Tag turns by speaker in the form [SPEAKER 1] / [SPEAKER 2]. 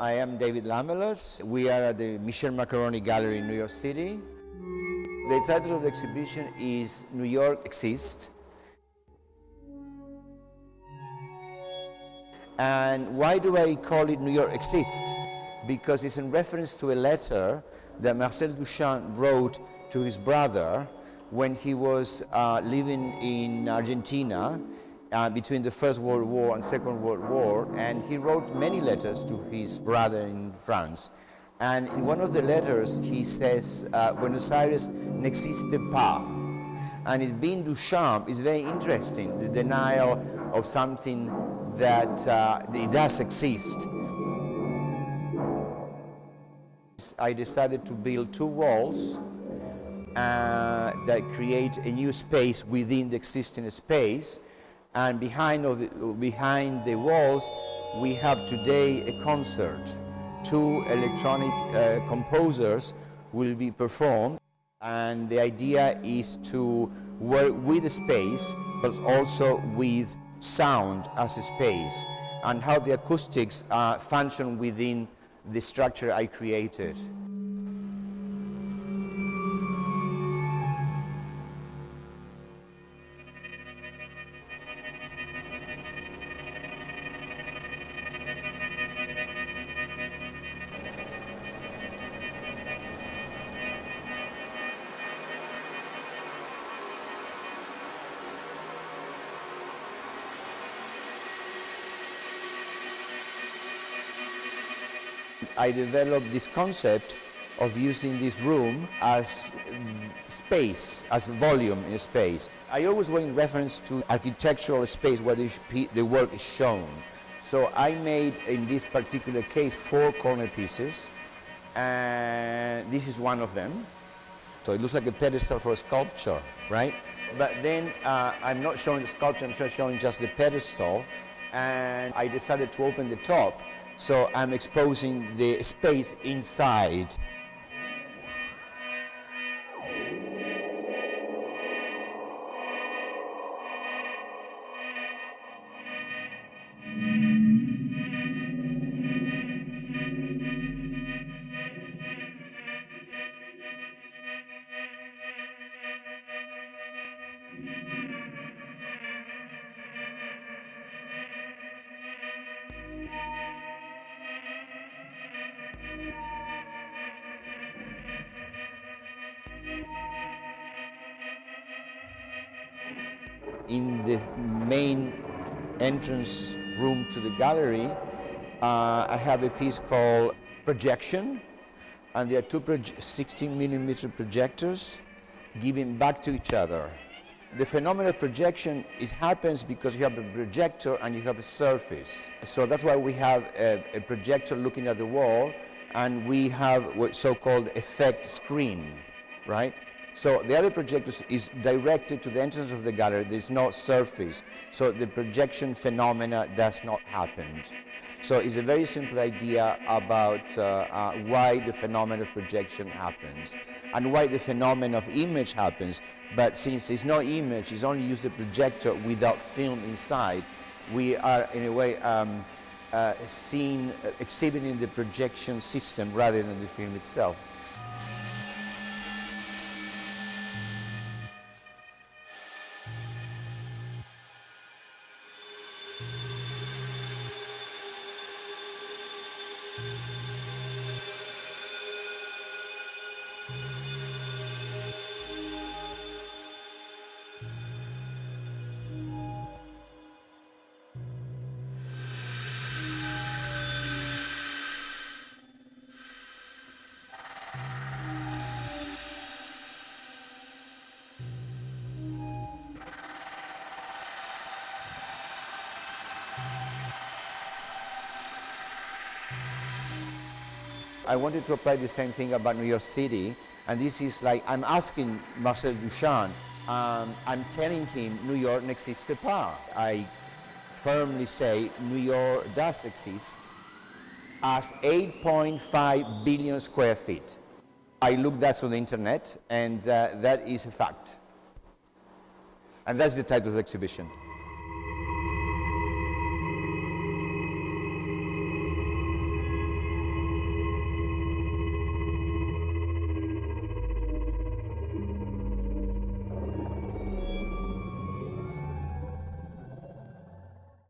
[SPEAKER 1] I am David Lamelas. We are at the Maccarone Gallery in New York City. The title of the exhibition is New York Exists. And why do I call it New York Exists? Because it's in reference to a letter that Marcel Duchamp wrote to his brother when he was living in Argentina between the First World War and Second World War, and he wrote many letters to his brother in France. And in one of the letters he says, Buenos Aires n'existe pas. And it's being Duchamp is very interesting, the denial of something that it does exist. I decided to build two walls that create a new space within the existing space. And behind the walls, we have today a concert. Two electronic composers will be performed. And the idea is to work with the space, but also with sound as a space, and how the acoustics function within the structure I created. I developed this concept of using this room as space, as volume in space. I always go in reference to architectural space where the work is shown. So I made, in this particular case, 4 corner pieces, and this is one of them. So it looks like a pedestal for a sculpture, right? But then I'm not showing the sculpture, I'm just showing just the pedestal, and I decided to open the top. So I'm exposing the space inside. In the main entrance room to the gallery, I have a piece called Projection, and there are two 16mm projectors giving back to each other. The phenomenon of projection, it happens because you have a projector and you have a surface. So that's why we have a projector looking at the wall, and we have what so-called effect screen, right? So the other projector is directed to the entrance of the gallery. There's no surface, so the projection phenomena does not happen. So it's a very simple idea about why the phenomenon of projection happens and why the phenomenon of image happens. But since there's no image, it's only use the projector without film inside, we are in a way exhibiting the projection system rather than the film itself. I wanted to apply the same thing about New York City, and this is like, I'm asking Marcel Duchamp, I'm telling him New York n'existe pas. I firmly say New York does exist as 8.5 billion square feet. I looked that on the internet, and that is a fact. And that's the title of the exhibition.